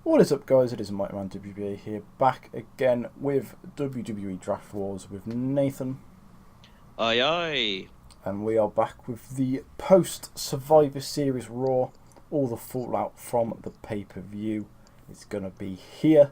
What is up, guys? It is Mighty Man WBA here, back again with WWE Draft Wars with Nathan. Aye aye. And we are back with the post-Survivor Series Raw. All the fallout from the pay-per-view is going to be here.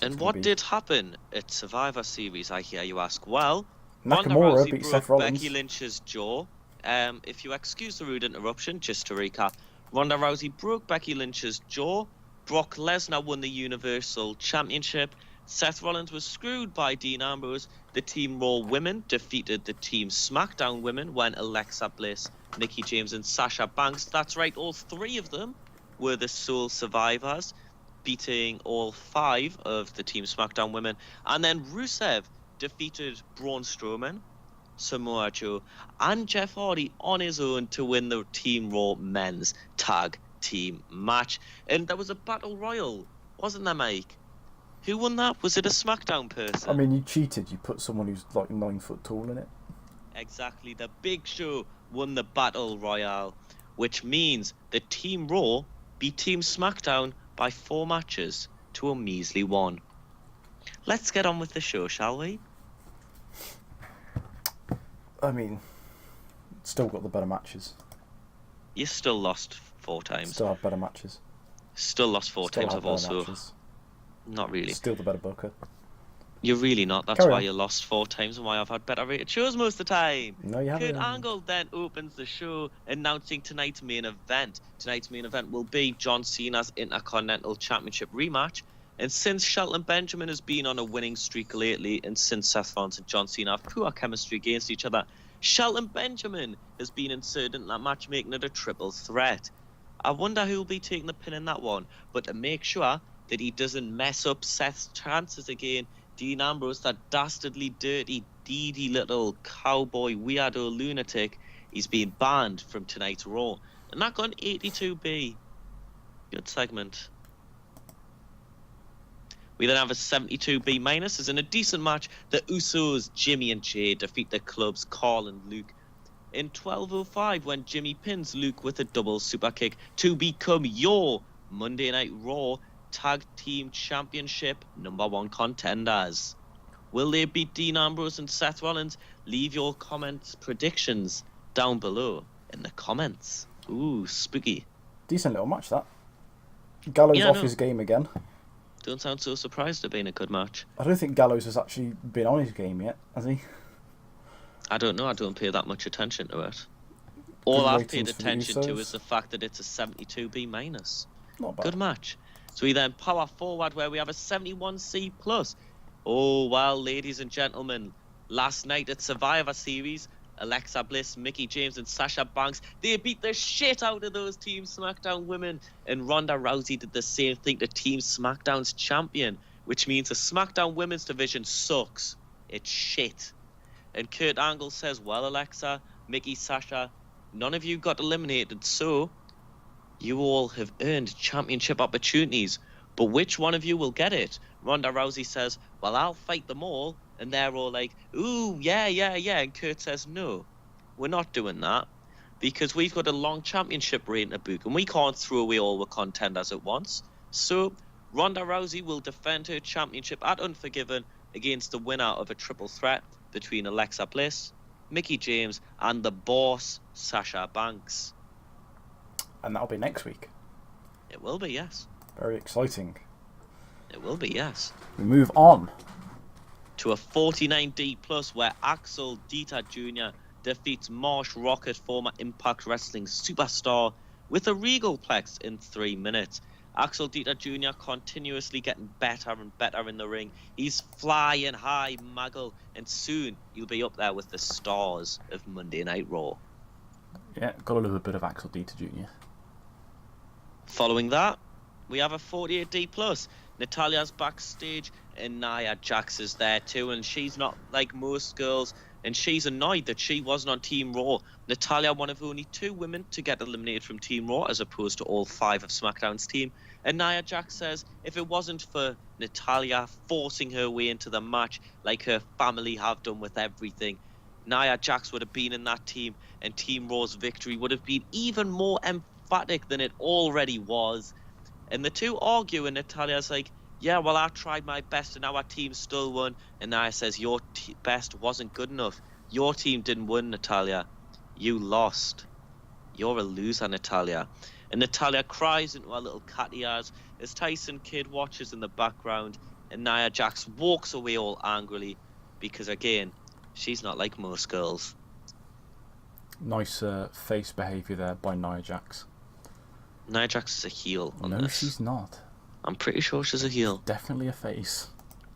And what did happen at Survivor Series, I hear you ask? Well, Ronda Nakamura Rousey beat broke Seth Rollins. Becky Lynch's jaw. If you excuse the rude interruption, just to recap, Ronda Rousey broke Becky Lynch's jaw. Brock Lesnar won the Universal Championship. Seth Rollins was screwed by Dean Ambrose. The Team Raw women defeated the Team SmackDown women when Alexa Bliss, Mickie James and Sasha Banks, that's right, all three of them were the sole survivors, beating all 5 of the Team SmackDown women. And then Rusev defeated Braun Strowman, Samoa Joe and Jeff Hardy on his own to win the Team Raw men's tag team match. And there was a battle royal, wasn't there, Mike? Who won that? Was it a SmackDown person? I mean, you cheated. You put someone who's like 9 foot tall in it. Exactly. The Big Show won the battle royale, which means the Team Raw beat Team SmackDown by 4 matches to a measly 1. Let's get on with the show, shall we? I mean, still got the better matches. You still lost 4 times. Still have better matches. Still lost 4 Still times. have I've better also... matches. Not really. Still the better booker. You're really not. That's Carry why on. you lost 4 times and why I've had better rated shows most of the time. No, you haven't. Kurt Angle then opens the show announcing tonight's main event. Tonight's main event will be John Cena's Intercontinental Championship rematch. And since Shelton Benjamin has been on a winning streak lately, and since Seth Rollins and John Cena have poor chemistry against each other, Shelton Benjamin has been inserted in that match, making it a triple threat. I wonder who will be taking the pin in that one. But to make sure that he doesn't mess up Seth's chances again, Dean Ambrose, that dastardly, dirty, deedy little cowboy weirdo lunatic, he's been banned from tonight's Raw. And that got an 82B. Good segment. We then have a 72B minus, as in a decent match. The Usos, Jimmy and Jay, defeat the clubs Carl and Luke in 12:05 when Jimmy pins Luke with a double super kick to become your Monday Night Raw Tag Team Championship #1 contenders. Will they beat Dean Ambrose and Seth Rollins? Leave your comments, predictions down below in the comments. Ooh, spooky. Decent little match, that. Gallows Yeah, off no. his game again. Don't sound so surprised at being a good match. I don't think Gallows has actually been on his game yet, has he? I don't know, I don't pay that much attention to it. All I've paid ratings for the attention to Usos. is the fact that it's a 72B minus. Not bad. Good match. So we then power forward where we have a 71C plus. Oh, well, ladies and gentlemen, last night at Survivor Series, Alexa Bliss, Mickie James and Sasha Banks, they beat the shit out of those Team SmackDown women. And Ronda Rousey did the same thing to Team SmackDown's champion, which means the SmackDown women's division sucks. It's shit. And Kurt Angle says, well, Alexa, Mickie, Sasha, none of you got eliminated, so you all have earned championship opportunities. But which one of you will get it? Ronda Rousey says, well, I'll fight them all. And they're all like, ooh, yeah. And Kurt says, no, we're not doing that. Because we've got a long championship reign to book. And we can't throw away all the contenders at once. So Ronda Rousey will defend her championship at Unforgiven against the winner of a triple threat between Alexa Bliss, Mickie James, and the boss, Sasha Banks. And that'll be next week. It will be, yes. Very exciting. It will be, yes. We move on. To a 49D plus where Axel Dieter Jr. defeats Marsh Rocket, former Impact Wrestling superstar, with a Regalplex in 3 minutes. Axel Dieter Jr. continuously getting better and better in the ring. He's flying high, Maggle, and soon he'll be up there with the stars of Monday Night Raw. Yeah, got a little bit of Axel Dieter Jr. Following that, we have a 48D plus. Natalia's backstage and Nia Jax is there too, and she's not like most girls, and she's annoyed that she wasn't on Team Raw. Natalya, one of only 2 women to get eliminated from Team Raw, as opposed to all 5 of SmackDown's team. And Nia Jax says if it wasn't for Natalya forcing her way into the match like her family have done with everything, Nia Jax would have been in that team, and Team Raw's victory would have been even more emphatic than it already was. And the two argue, and Natalia's like, yeah, well, I tried my best, and our team still won. And Nia says, your best wasn't good enough. Your team didn't win, Natalya. You lost. You're a loser, Natalya. And Natalya cries into her little catty eyes as Tyson Kidd watches in the background, and Nia Jax walks away all angrily because, again, she's not like most girls. Nice face behaviour there by Nia Jax. Nia Jax is a heel on No, this. she's not. I'm pretty sure she's a heel. Definitely a face.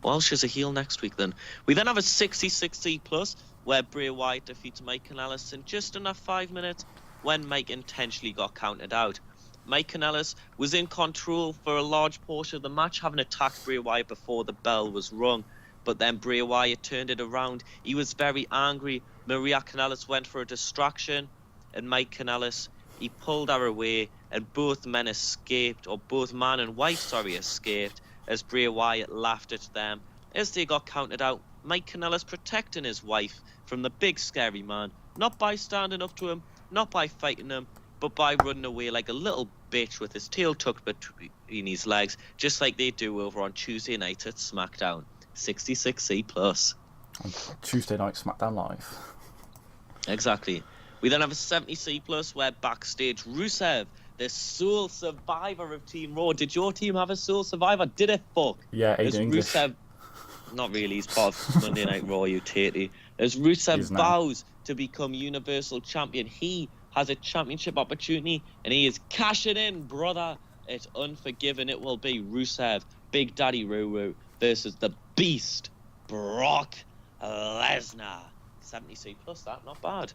Well, she's a heel next week then. We then have a 66C plus where Bray Wyatt defeats Mike Kanellis in just under 5 minutes when Mike intentionally got counted out. Mike Kanellis was in control for a large portion of the match, having attacked Bray Wyatt before the bell was rung. But then Bray Wyatt turned it around. He was very angry. Maria Kanellis went for a distraction, and Mike Kanellis, he pulled her away, and both man and wife, escaped as Bray Wyatt laughed at them. As they got counted out, Mike Kanellis protecting his wife from the big scary man, not by standing up to him, not by fighting him, but by running away like a little bitch with his tail tucked between his legs, just like they do over on Tuesday night at SmackDown. 66C plus. On Tuesday night SmackDown Live. Exactly. We then have a 70C plus where backstage Rusev, the sole survivor of Team Raw. Did your team have a sole survivor? Did it fuck? Yeah, Aiden English. Rusev, not really, he's part of Monday Night Raw, you tatey. As Rusev vows to become Universal Champion, he has a championship opportunity and he is cashing in, brother. It's Unforgiven. It will be Rusev, Big Daddy Ruru versus the Beast, Brock Lesnar. 70C plus, that, not bad.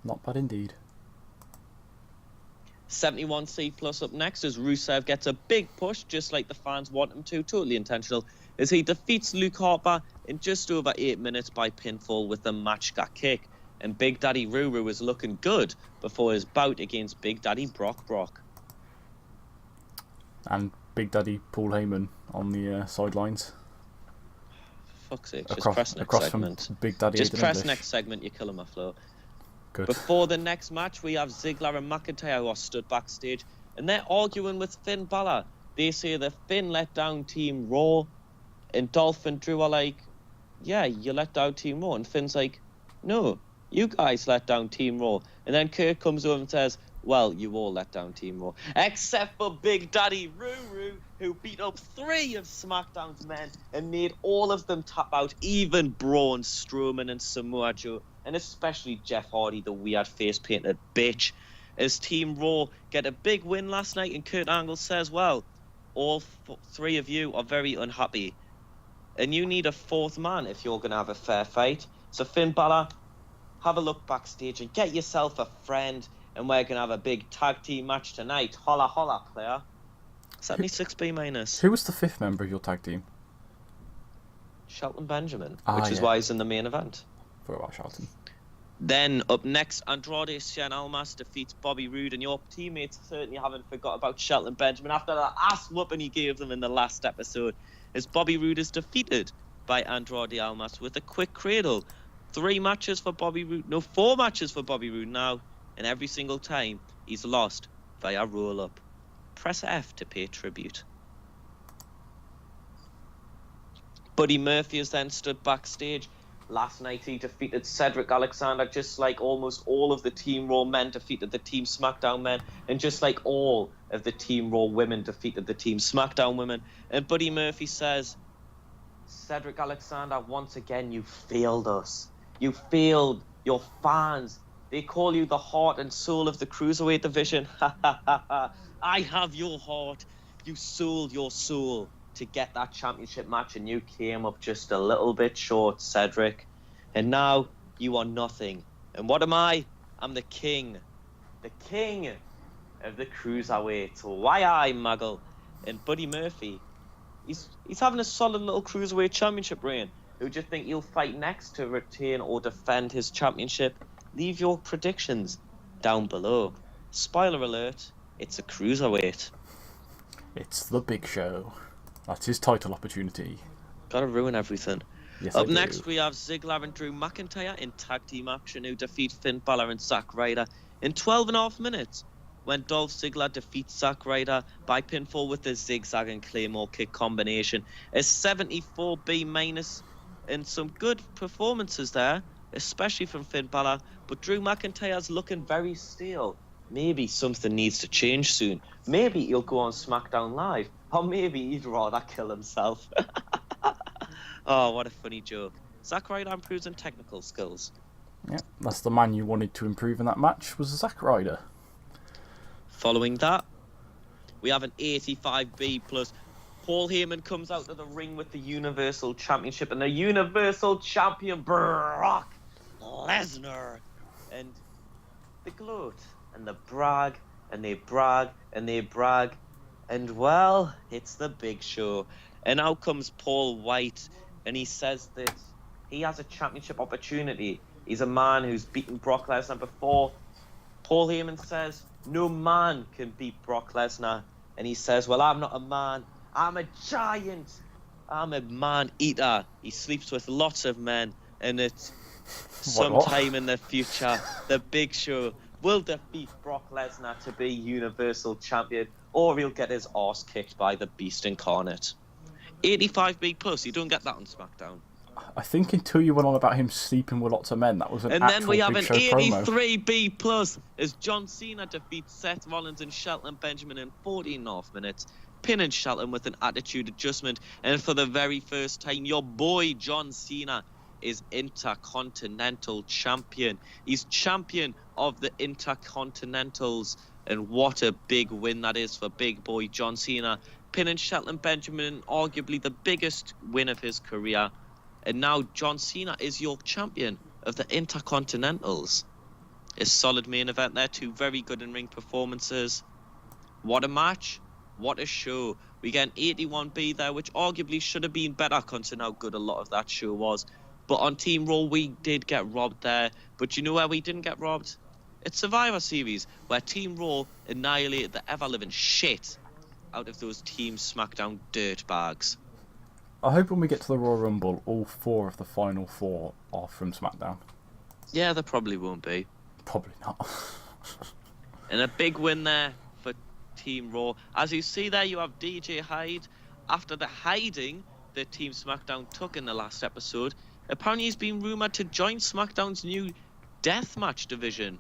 Not bad indeed. 71C plus up next as Rusev gets a big push, just like the fans want him to, totally intentional, as he defeats Luke Harper in just over 8 minutes by pinfall with the match kick. And Big Daddy Ruru was looking good before his bout against Big Daddy Brock. And Big Daddy Paul Heyman on the sidelines. Fuck's sake, just press next segment. From Big Daddy just Aiden press English. next segment, you're killing my flow. Good. Before the next match, we have Ziggler and McIntyre who are stood backstage, and they're arguing with Finn Balor. They say that Finn let down Team Raw, and Dolph and Drew are like, yeah, you let down Team Raw. And Finn's like, no, you guys let down Team Raw. And then Kurt comes over and says, well, you all let down Team Raw. Except for Big Daddy Ruru, who beat up 3 of SmackDown's men and made all of them tap out, even Braun Strowman and Samoa Joe, and especially Jeff Hardy, the weird face-painted bitch. As Team Raw get a big win last night, and Kurt Angle says, well, all 3 of you are very unhappy, and you need a 4th man if you're going to have a fair fight. So Finn Balor, have a look backstage and get yourself a friend, and we're going to have a big tag team match tonight. Holla, holla, player. 76B minus. Who was the 5th member of your tag team? Shelton Benjamin, which is why he's in the main event. Forgot about Shelton. Then up next, Andrade Cien Almas defeats Bobby Roode, and your teammates certainly haven't forgot about Shelton Benjamin after that ass whooping he gave them in the last episode, as Bobby Roode is defeated by Andrade Almas with a quick cradle. 4 matches for Bobby Roode now, and every single time he's lost via roll-up. Press F to pay tribute. Buddy Murphy is then stood backstage. Last night he defeated Cedric Alexander, just like almost all of the Team Raw men defeated the Team SmackDown men, and just like all of the Team Raw women defeated the Team SmackDown women. And Buddy Murphy says, Cedric Alexander, once again you failed us. You failed your fans. They call you the heart and soul of the Cruiserweight division. Ha ha ha ha. I have your heart. You sold your soul to get that championship match, and you came up just a little bit short, Cedric. And now you are nothing. And what am I? I'm the king. The king of the Cruiserweight. Why I, Muggle? And Buddy Murphy, he's having a solid little Cruiserweight championship reign. Who do you think he'll fight next to retain or defend his championship? Leave your predictions down below. Spoiler alert, it's a Cruiserweight. It's the Big Show. That's his title opportunity. Gotta ruin everything. Yes, Up next, we have Ziggler and Drew McIntyre in tag team action, who defeat Finn Balor and Zack Ryder in 12.5 minutes when Dolph Ziggler defeats Zack Ryder by pinfall with the zigzag and Claymore kick combination. A 74B minus, and some good performances there, especially from Finn Balor. But Drew McIntyre's looking very stale. Maybe something needs to change soon. Maybe he'll go on SmackDown Live, or maybe he'd rather kill himself. Oh, what a funny joke. Zack Ryder improves in technical skills. Yeah, that's the man you wanted to improve in that match, was Zack Ryder. Following that, we have an 85B plus. Paul Heyman comes out of the ring with the Universal Championship and the Universal Champion Brock Lesnar. And they gloat and they brag and they brag and they brag. And well, it's the big show. And out comes Paul White, and he says that he has a championship opportunity. He's a man who's beaten Brock Lesnar before. Paul Heyman says, no man can beat Brock Lesnar. And he says, well, I'm not a man. I'm a giant. I'm a man-eater. He sleeps with lots of men. And it's sometime in the future, the Big Show will defeat Brock Lesnar to be Universal Champion, or he'll get his arse kicked by the Beast Incarnate. 85B plus. You don't get that on SmackDown. I think until you went on about him sleeping with lots of men, that was an actual And then we have Big an Show promo. 83B plus as John Cena defeats Seth Rollins and Shelton Benjamin in 14.5 minutes, pinning Shelton with an attitude adjustment. And for the very first time, your boy John Cena is Intercontinental Champion. He's champion of the Intercontinentals, and what a big win that is for big boy John Cena, pinning Shelton Benjamin, arguably the biggest win of his career. And now John Cena is your champion of the Intercontinentals. A solid main event there, two very good in-ring performances. What a match, what a show. We get an 81B there, which arguably should have been better considering how good a lot of that show was. But on Team Raw, we did get robbed there. But you know where we didn't get robbed? It's Survivor Series, where Team Raw annihilated the ever-living shit out of those Team SmackDown dirtbags. I hope when we get to the Royal Rumble, all 4 of the final 4 are from SmackDown. Yeah, there probably won't be. Probably not. And a big win there for Team Raw. As you see there, you have DJ Hyde. After the hiding that Team SmackDown took in the last episode, apparently he's been rumoured to join SmackDown's new Deathmatch division.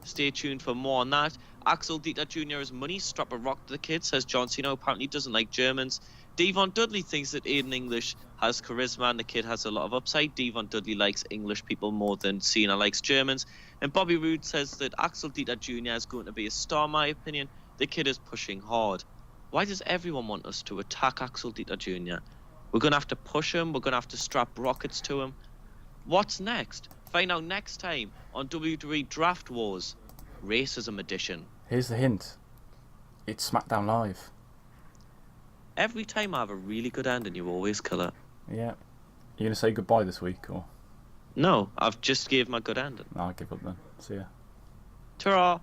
Stay tuned for more on that. Axel Dieter Jr. has money, strap a rock to the kid, says John Cena apparently doesn't like Germans. Devon Dudley thinks that Aiden English has charisma and the kid has a lot of upside. Devon Dudley likes English people more than Cena likes Germans. And Bobby Roode says that Axel Dieter Jr. is going to be a star, in my opinion. The kid is pushing hard. Why does everyone want us to attack Axel Dieter Jr.? We're going to have to push him. We're going to have to strap rockets to him. What's next? Find out next time on WWE Draft Wars Racism Edition. Here's the hint. It's SmackDown Live. Every time I have a really good ending, you always kill it. Yeah. You going to say goodbye this week, or? No, I've just gave my good ending. No, I'll give up then. See ya. Ta-ra!